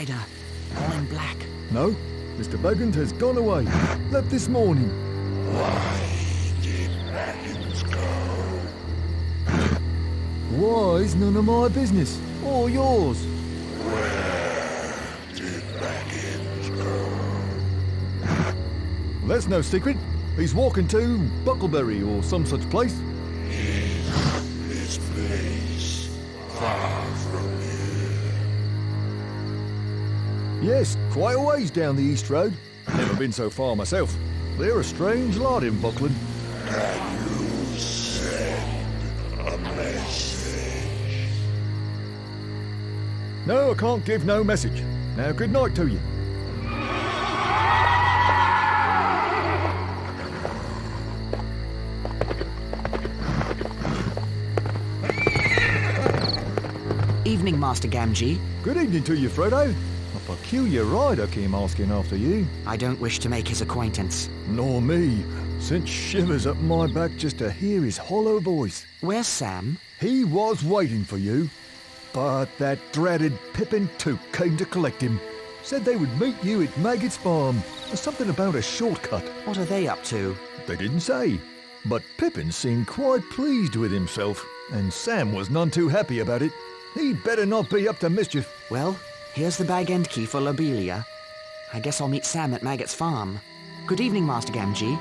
rider, all in black. No, Mr. Baggins has gone away. Left this morning. Why did Baggins go? Why's none of my business, or yours. Where did Baggins go? Well, that's no secret. He's walking to Buckleberry or some such place. Is this place far from here? Yes, quite a ways down the East Road. Never been so far myself. They're a strange lot in Buckland. Can you send a message? No, I can't give no message. Now, good night to you. Evening, Master Gamgee. Good evening to you, Frodo. A peculiar rider came asking after you. I don't wish to make his acquaintance. Nor me. Sent shivers up my back just to hear his hollow voice. Where's Sam? He was waiting for you. But that dreaded Pippin Took came to collect him. Said they would meet you at Maggot's farm. There's something about a shortcut. What are they up to? They didn't say. But Pippin seemed quite pleased with himself, and Sam was none too happy about it. He'd better not be up to mischief. Well, here's the bag end key for Lobelia. I guess I'll meet Sam at Maggot's farm. Good evening, Master Gamgee.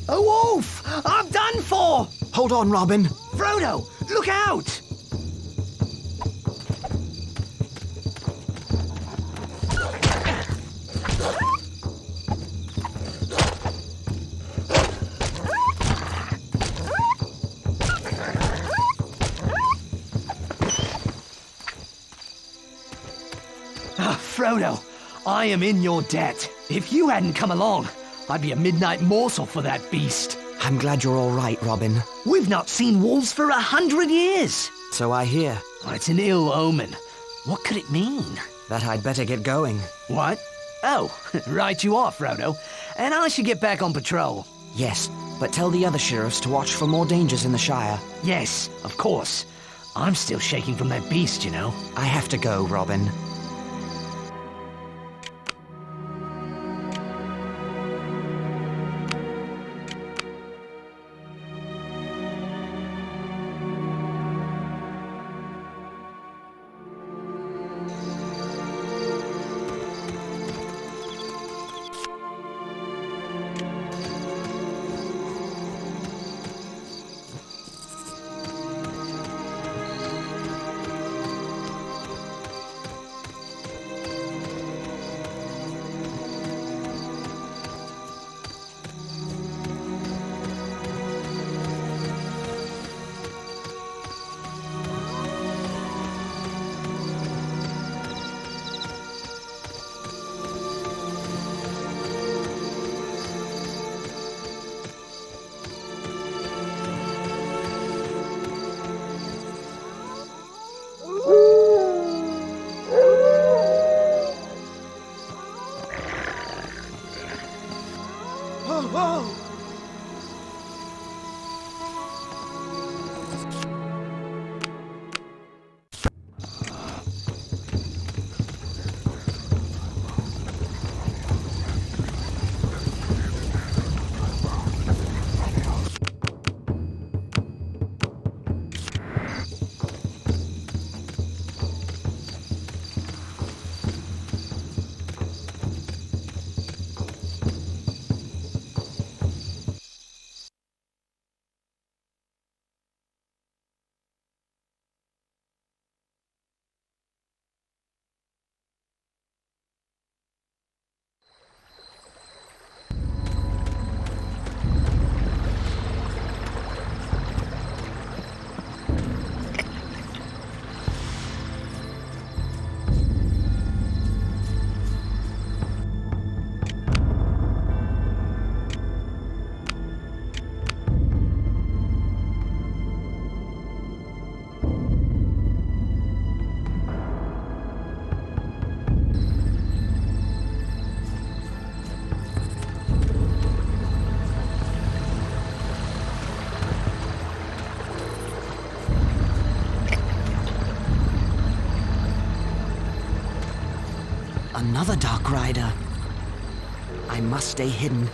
A wolf! I'm done for! Hold on, Robin. Frodo, look out! Frodo, I am in your debt. If you hadn't come along, I'd be a midnight morsel for that beast. I'm glad you're all right, Robin. We've not seen wolves for 100 years. So I hear. Oh, it's an ill omen. What could it mean? That I'd better get going. What? Oh, right you are, Frodo. And I should get back on patrol. Yes, but tell the other sheriffs to watch for more dangers in the Shire. Yes, of course. I'm still shaking from that beast, you know. I have to go, Robin. Another Dark Rider. I must stay hidden.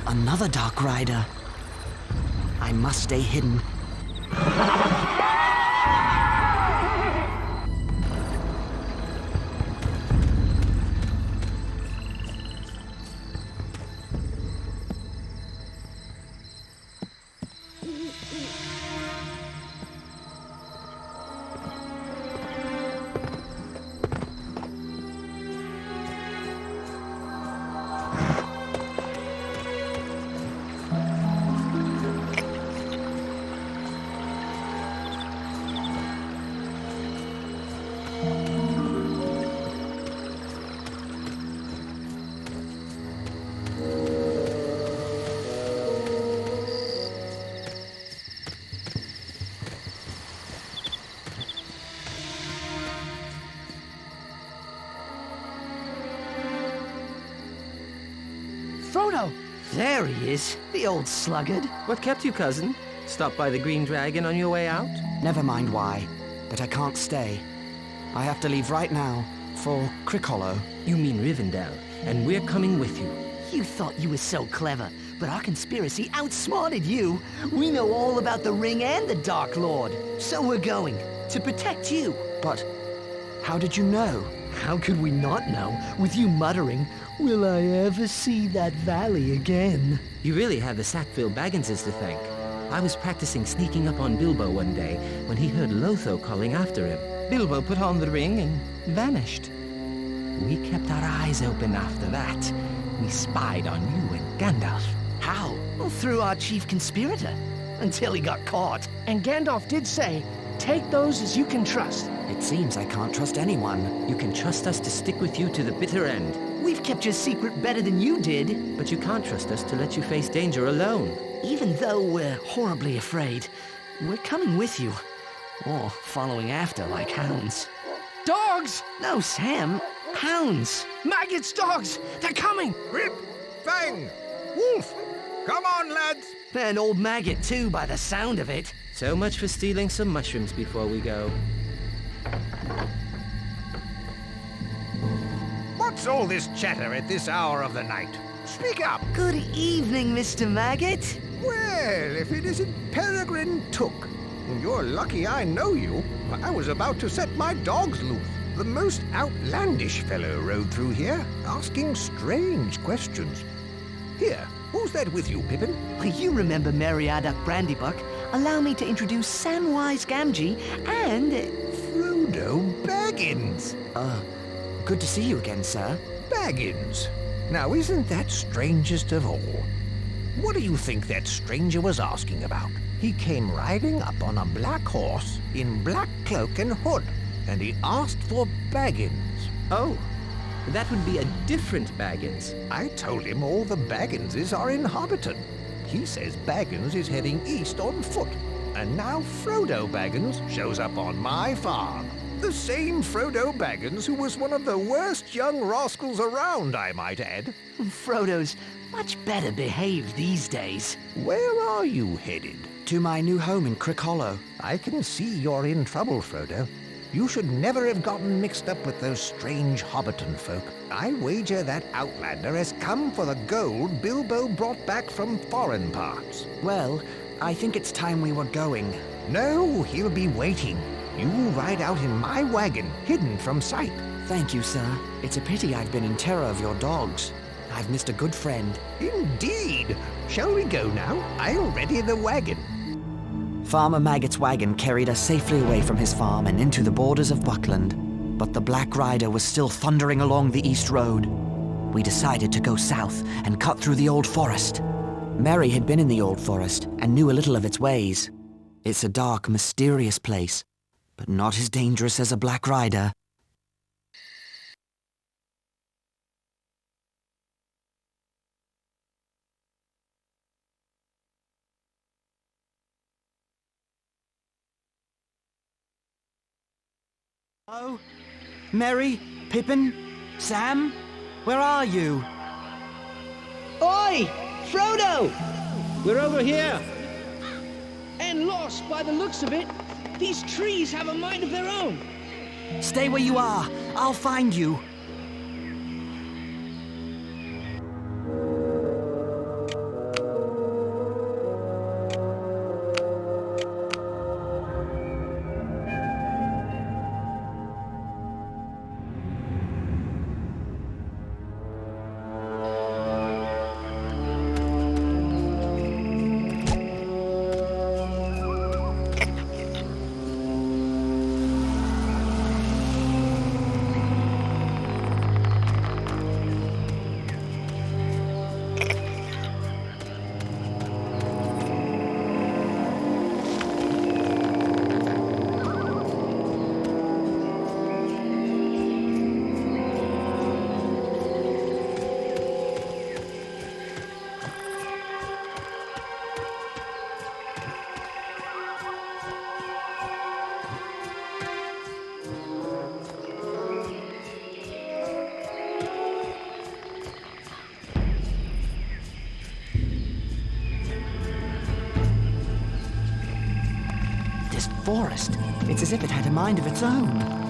Another Dark Rider. I must stay hidden. Frodo! There he is, the old sluggard. What kept you, cousin? Stop by the Green Dragon on your way out? Never mind why, but I can't stay. I have to leave right now for Crick Hollow. You mean Rivendell, and we're coming with you. You thought you were so clever, but our conspiracy outsmarted you. We know all about the Ring and the Dark Lord, so we're going to protect you. But how did you know? How could we not know, with you muttering, "Will I ever see that valley again?" You really have the Sackville Bagginses to thank. I was practicing sneaking up on Bilbo one day when he heard Lotho calling after him. Bilbo put on the ring and vanished. We kept our eyes open after that. We spied on you and Gandalf. How? Well, through our chief conspirator, until he got caught. And Gandalf did say, take those as you can trust. It seems I can't trust anyone. You can trust us to stick with you to the bitter end. We've kept your secret better than you did. But you can't trust us to let you face danger alone. Even though we're horribly afraid, we're coming with you. Or following after like hounds. Dogs! No, Sam. Hounds. Maggots, dogs! They're coming! Rip! Fang! Wolf! Come on, lads! And old Maggot, too, by the sound of it. So much for stealing some mushrooms before we go. What's all this chatter at this hour of the night? Speak up! Good evening, Mr. Maggot. Well, if it isn't Peregrine Took. You're lucky I know you. I was about to set my dogs loose. The most outlandish fellow rode through here, asking strange questions. Here, who's that with you, Pippin? Well, you remember Meriadoc Brandybuck. Allow me to introduce Samwise Gamgee and... Frodo Baggins. Good to see you again, sir. Baggins. Now, isn't that strangest of all? What do you think that stranger was asking about? He came riding up on a black horse in black cloak and hood, and he asked for Baggins. Oh, that would be a different Baggins. I told him all the Bagginses are in Hobbiton. He says Baggins is heading east on foot, and now Frodo Baggins shows up on my farm. The same Frodo Baggins who was one of the worst young rascals around, I might add. Frodo's much better behaved these days. Where are you headed? To my new home in Crick Hollow. I can see you're in trouble, Frodo. You should never have gotten mixed up with those strange Hobbiton folk. I wager that outlander has come for the gold Bilbo brought back from foreign parts. Well, I think it's time we were going. No, he'll be waiting. You ride out in my wagon, hidden from sight. Thank you, sir. It's a pity I've been in terror of your dogs. I've missed a good friend. Indeed. Shall we go now? I'll ready the wagon. Farmer Maggot's wagon carried us safely away from his farm and into the borders of Buckland. But the Black Rider was still thundering along the East Road. We decided to go south and cut through the Old Forest. Merry had been in the Old Forest and knew a little of its ways. It's a dark, mysterious place, but not as dangerous as a Black Rider. Hello? Merry? Pippin? Sam? Where are you? Oi! Frodo! We're over here! And lost by the looks of it. These trees have a mind of their own. Stay where you are. I'll find you. This forest, it's as if it had a mind of its own.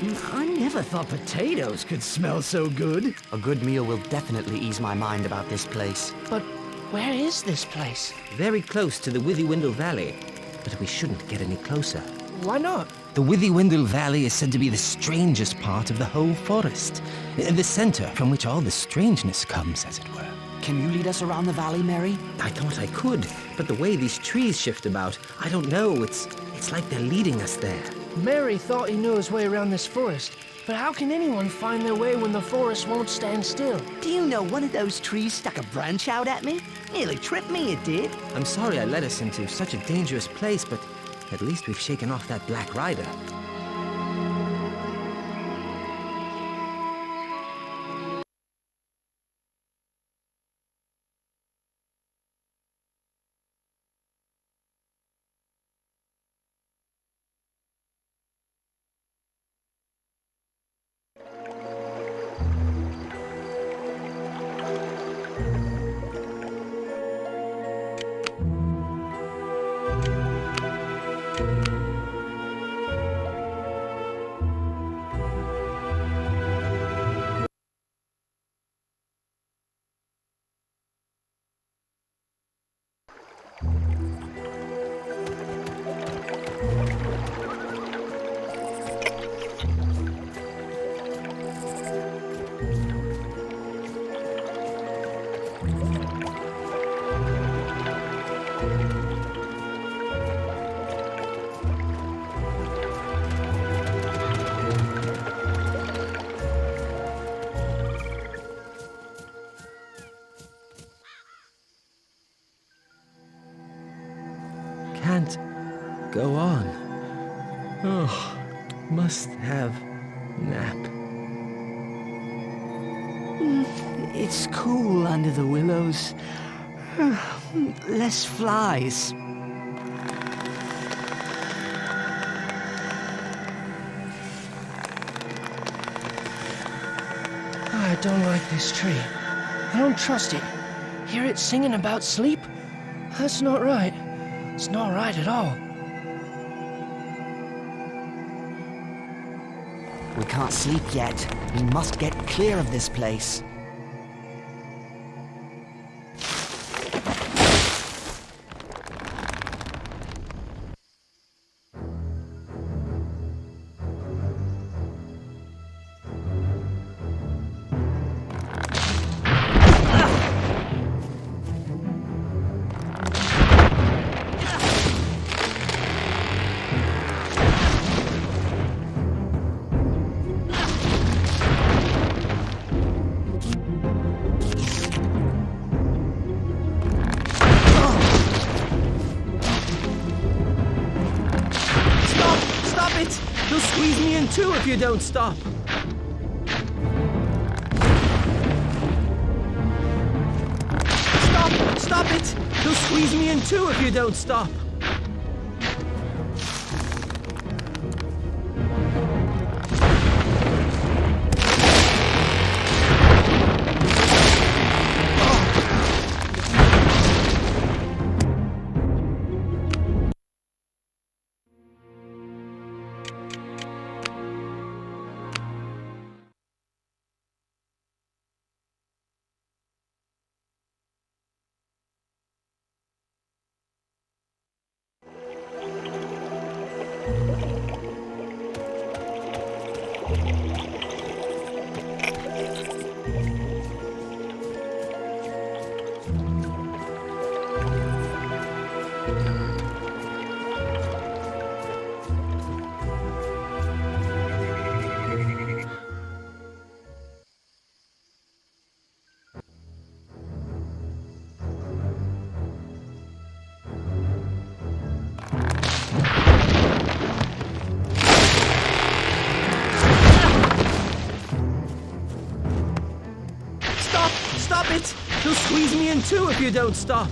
I never thought potatoes could smell so good. A good meal will definitely ease my mind about this place. But where is this place? Very close to the Withywindle Valley, but we shouldn't get any closer. Why not? The Withywindle Valley is said to be the strangest part of the whole forest. The center from which all the strangeness comes, as it were. Can you lead us around the valley, Mary? I thought I could, but the way these trees shift about, I don't know. It's like they're leading us there. Mary thought he knew his way around this forest. But how can anyone find their way when the forest won't stand still? Do you know one of those trees stuck a branch out at me? Nearly tripped me, it did. I'm sorry I led us into such a dangerous place, but at least we've shaken off that Black Rider. Can't go on. Oh, must have nap. It's cool under the willows. Less flies. I don't like this tree. I don't trust it. Hear it singing about sleep? That's not right. It's not right at all. We can't sleep yet. We must get clear of this place. You'll squeeze me in too if you don't stop. Stop it! You'll squeeze me in too if you don't stop. Stop it! You'll squeeze me in too if you don't stop.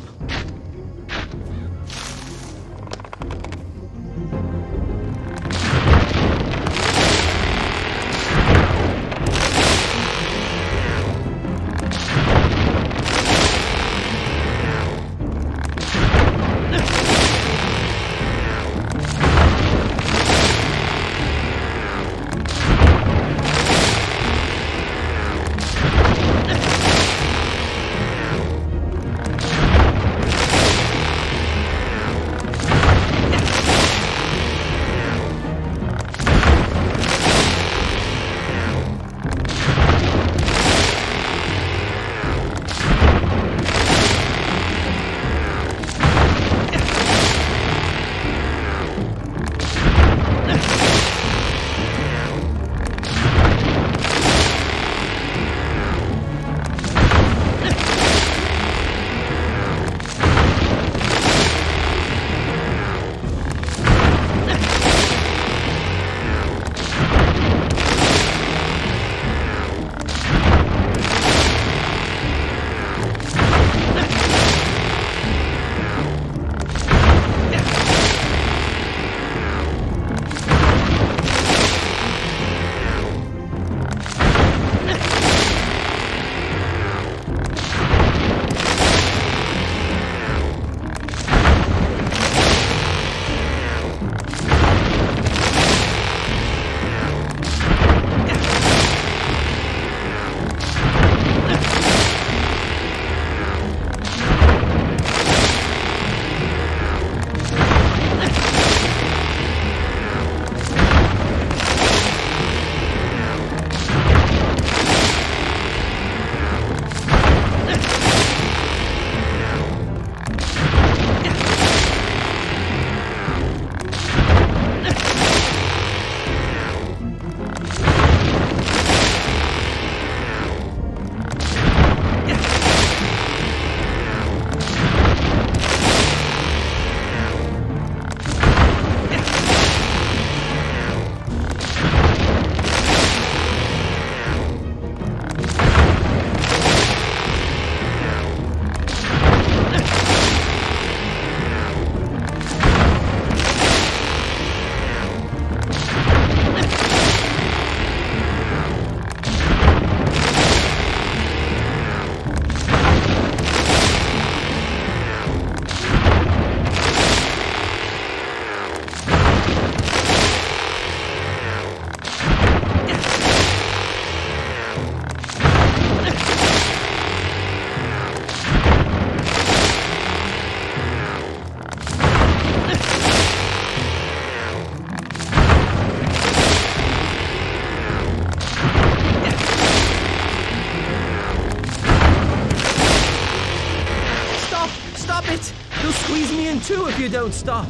too if you don't stop.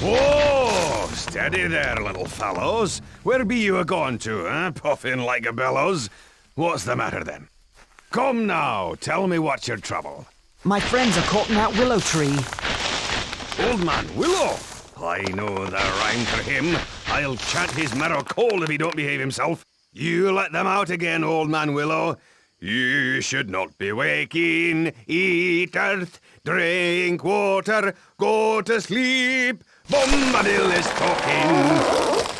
Whoa! Steady there, little fellows. Where be you a-going to, eh? Puffing like a bellows. What's the matter then? Come now, tell me what's your trouble. My friends are caught in that willow tree. Old Man Willow? I know the rhyme for him. I'll chant his marrow cold if he don't behave himself. You let them out again, Old Man Willow. You should not be waking. Eat earth, drink water, go to sleep. Bombadil is talking.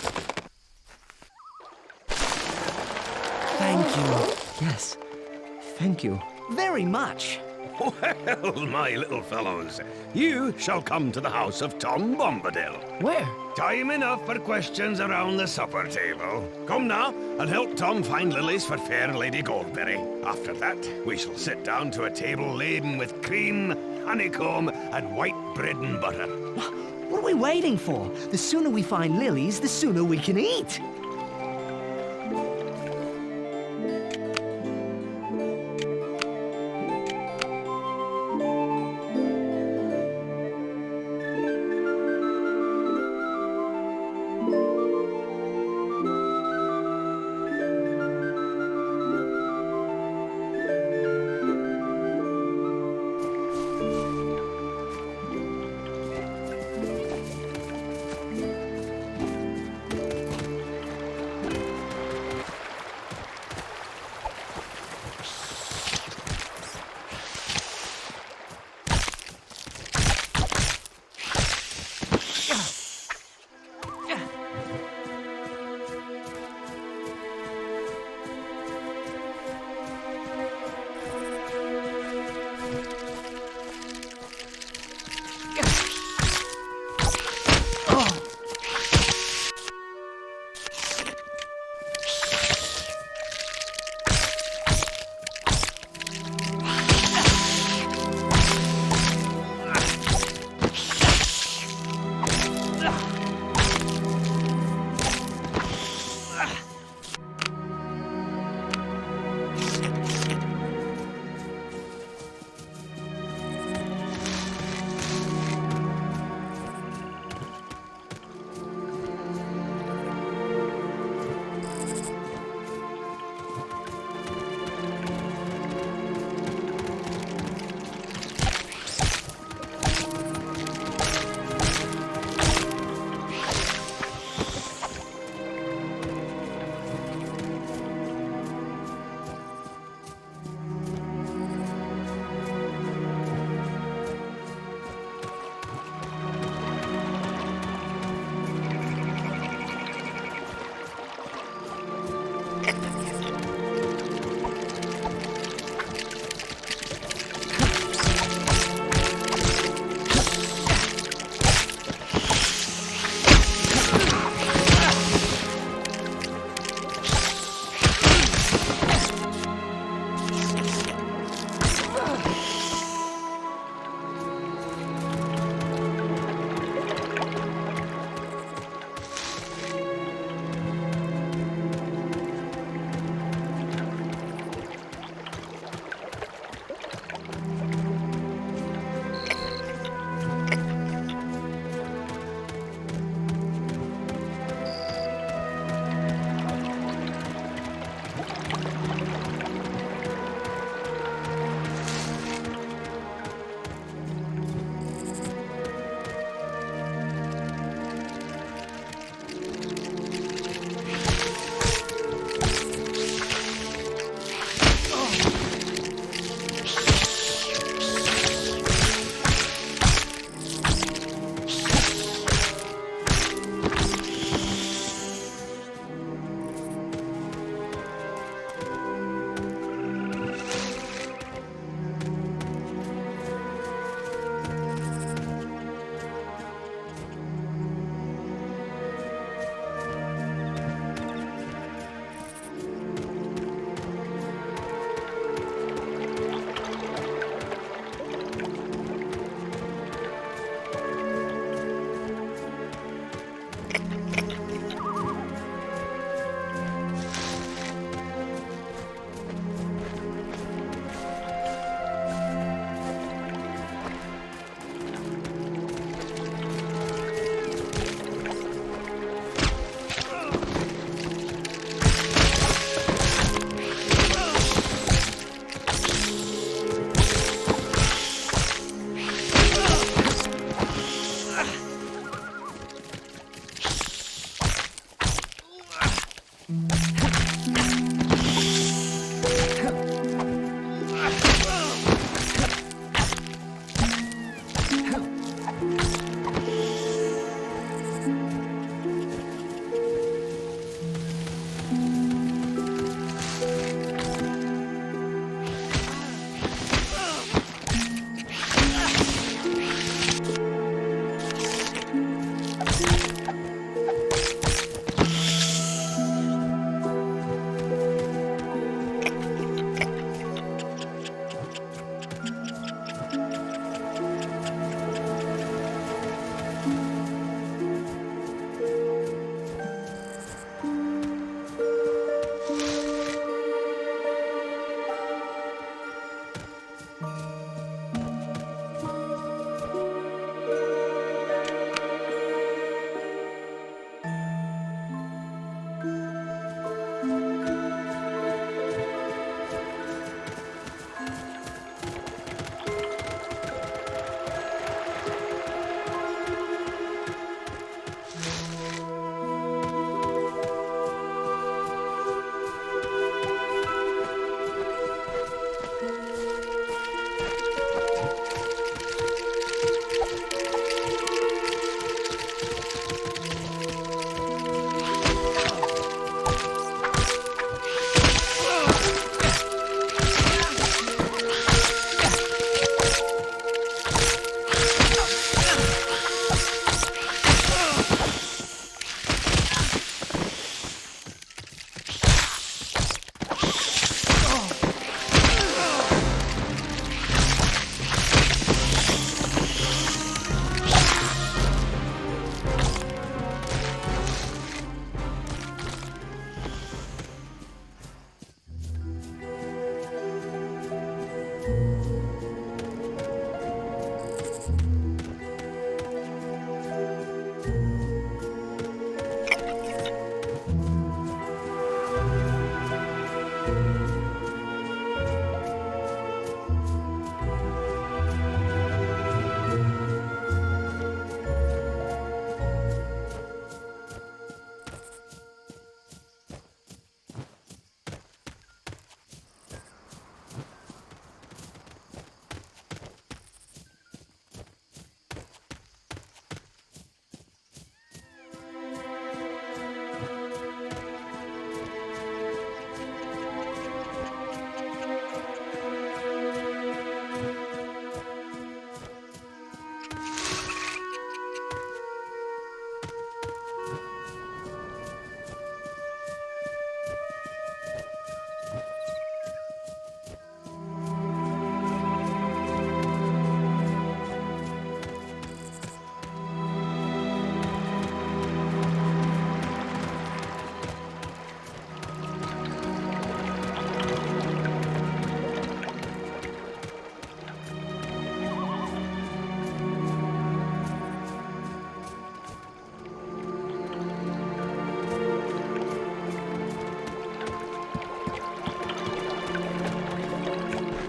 Thank you. Yes, thank you. Very much. Well, my little fellows, you shall come to the house of Tom Bombadil. Where? Time enough for questions around the supper table. Come now, and help Tom find lilies for fair Lady Goldberry. After that, we shall sit down to a table laden with cream, honeycomb, and white bread and butter. What are we waiting for? The sooner we find lilies, the sooner we can eat.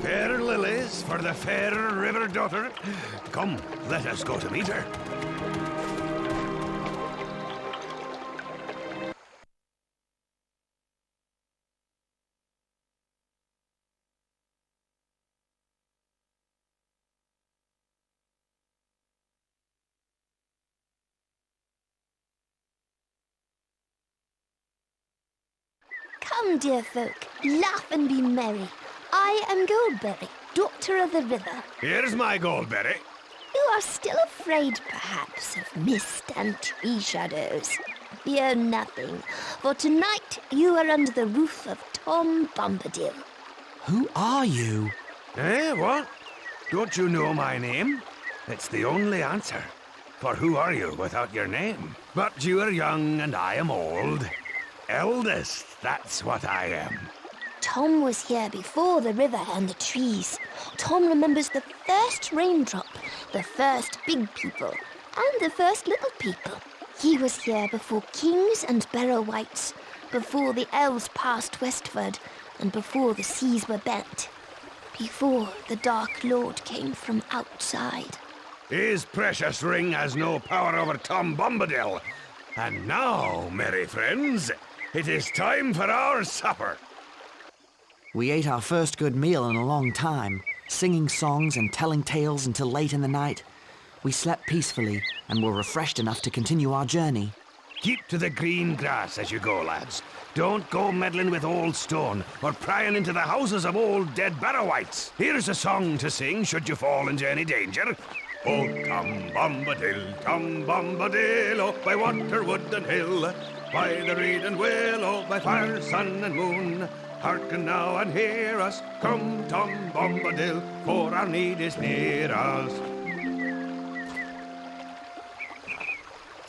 Fair lilies for the fair river daughter. Come, let us go to meet her. Come, dear folk, laugh and be merry. I am Goldberry, daughter of the river. Here's my goldberry. You are still afraid, perhaps, of mist and tree shadows. Fear nothing, for tonight you are under the roof of Tom Bombadil. Who are you? Eh, what? Don't you know my name? It's the only answer. For who are you without your name? But you are young and I am old. Eldest, that's what I am. Tom was here before the river and the trees. Tom remembers the first raindrop, the first big people, and the first little people. He was here before kings and barrow wights, before the elves passed westward, and before the seas were bent, before the Dark Lord came from outside. His precious ring has no power over Tom Bombadil. And now, merry friends, it is time for our supper. We ate our first good meal in a long time, singing songs and telling tales until late in the night. We slept peacefully and were refreshed enough to continue our journey. Keep to the green grass as you go, lads. Don't go meddling with old stone or prying into the houses of old dead barrow-wights. Here's a song to sing should you fall into any danger. Oh, Tom Bombadil, oh, by water, wood and hill, by the reed and willow, by fire, sun and moon. Hearken now and hear us, come Tom Bombadil, for our need is near us.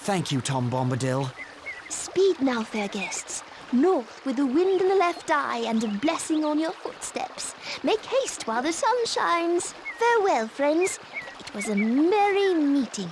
Thank you, Tom Bombadil. Speed now, fair guests. North with the wind in the left eye and a blessing on your footsteps. Make haste while the sun shines. Farewell, friends. It was a merry meeting.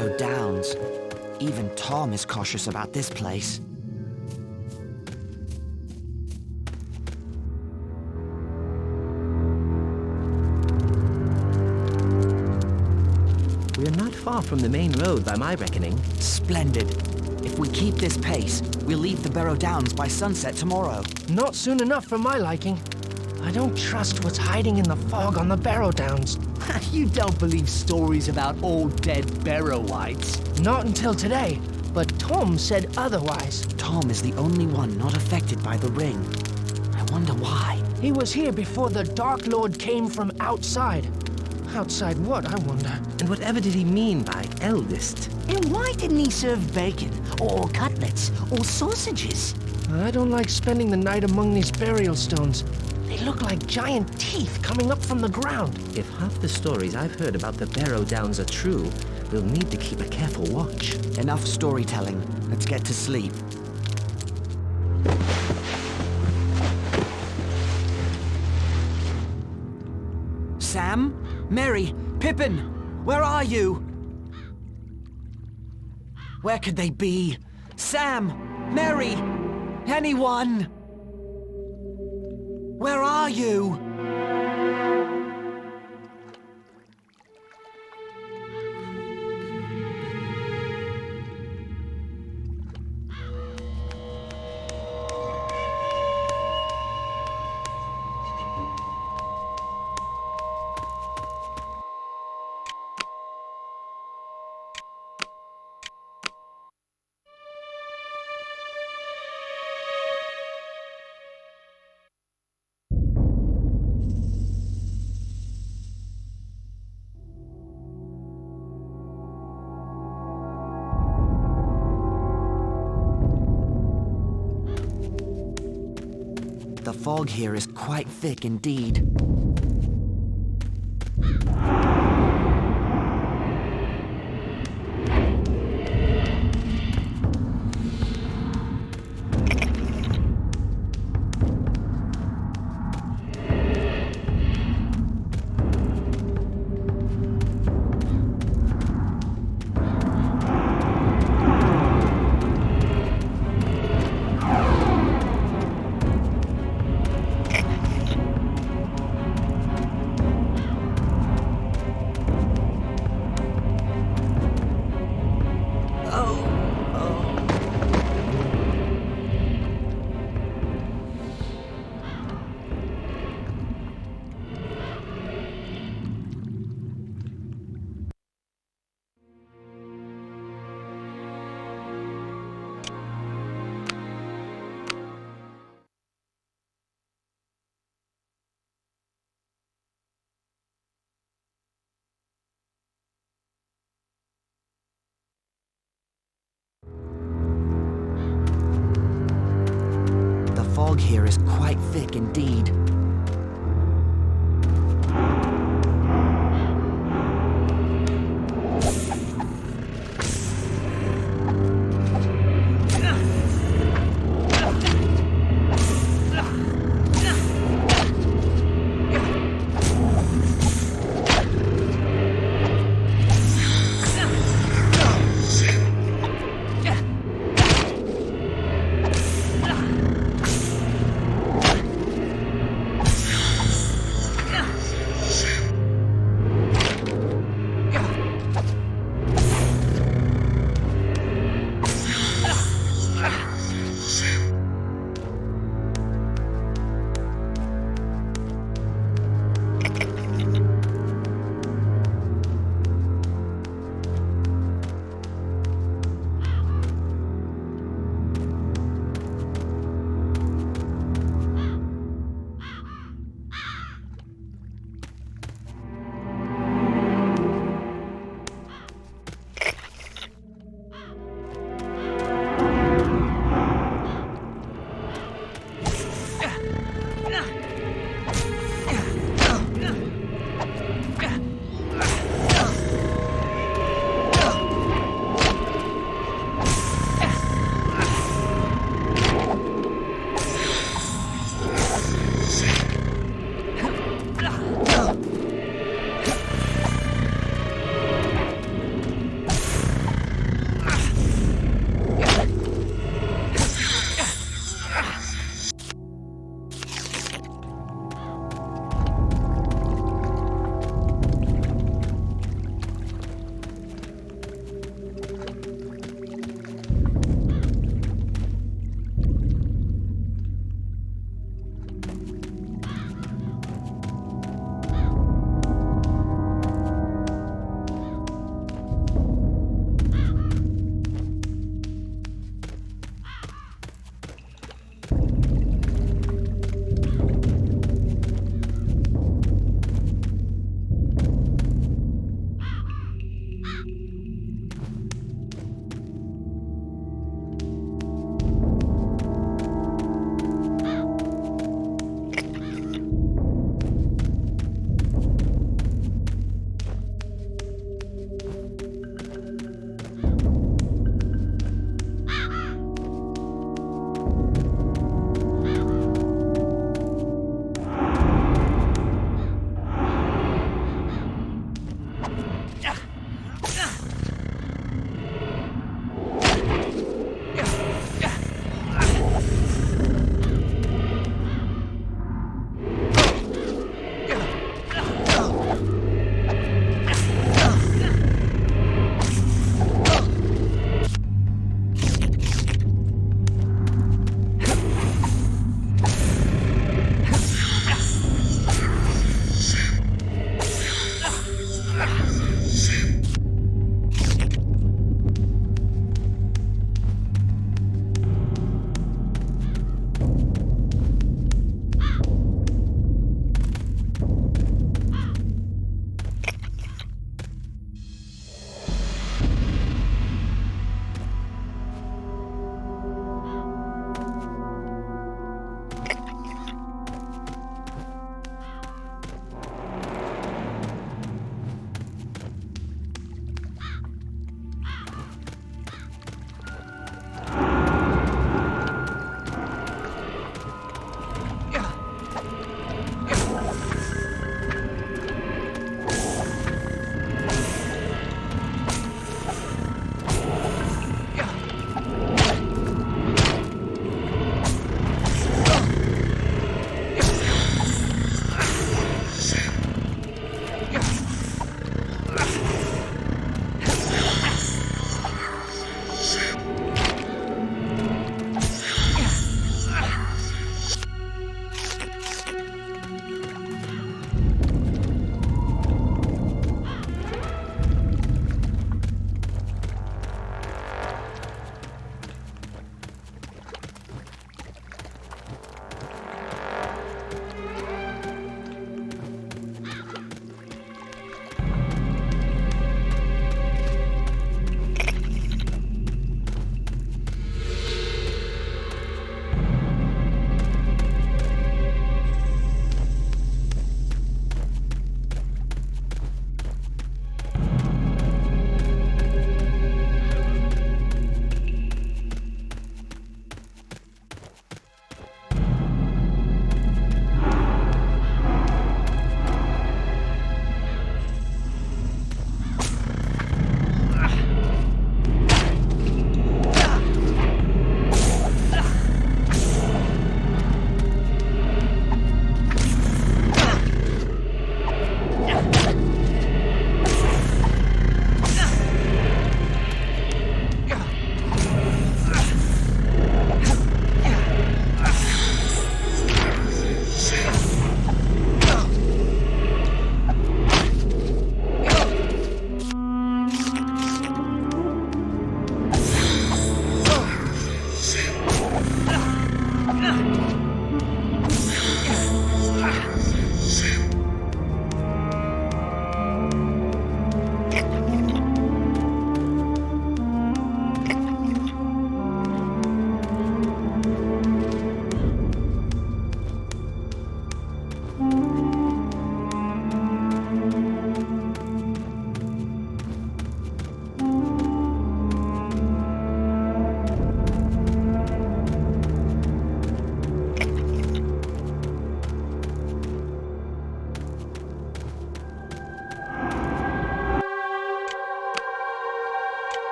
Barrow Downs. Even Tom is cautious about this place. We're not far from the main road by my reckoning. Splendid. If we keep this pace, we'll leave the Barrow Downs by sunset tomorrow. Not soon enough for my liking. I don't trust what's hiding in the fog on the Barrow Downs. You don't believe stories about old dead Barrowites. Not until today, but Tom said otherwise. Tom is the only one not affected by the ring. I wonder why. He was here before the Dark Lord came from outside. Outside what, I wonder? And whatever did he mean by eldest? And why didn't he serve bacon, or cutlets, or sausages? I don't like spending the night among these burial stones. They look like giant teeth coming up from the ground. If half the stories I've heard about the Barrow Downs are true, we'll need to keep a careful watch. Enough storytelling. Let's get to sleep. Sam? Mary? Pippin? Where are you? Where could they be? Sam? Mary? Anyone? Where are you? The fog here is quite thick indeed. The fog here is quite thick indeed.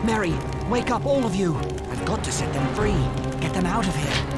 Mary, wake up, all of you. I've got to set them free. Get them out of here.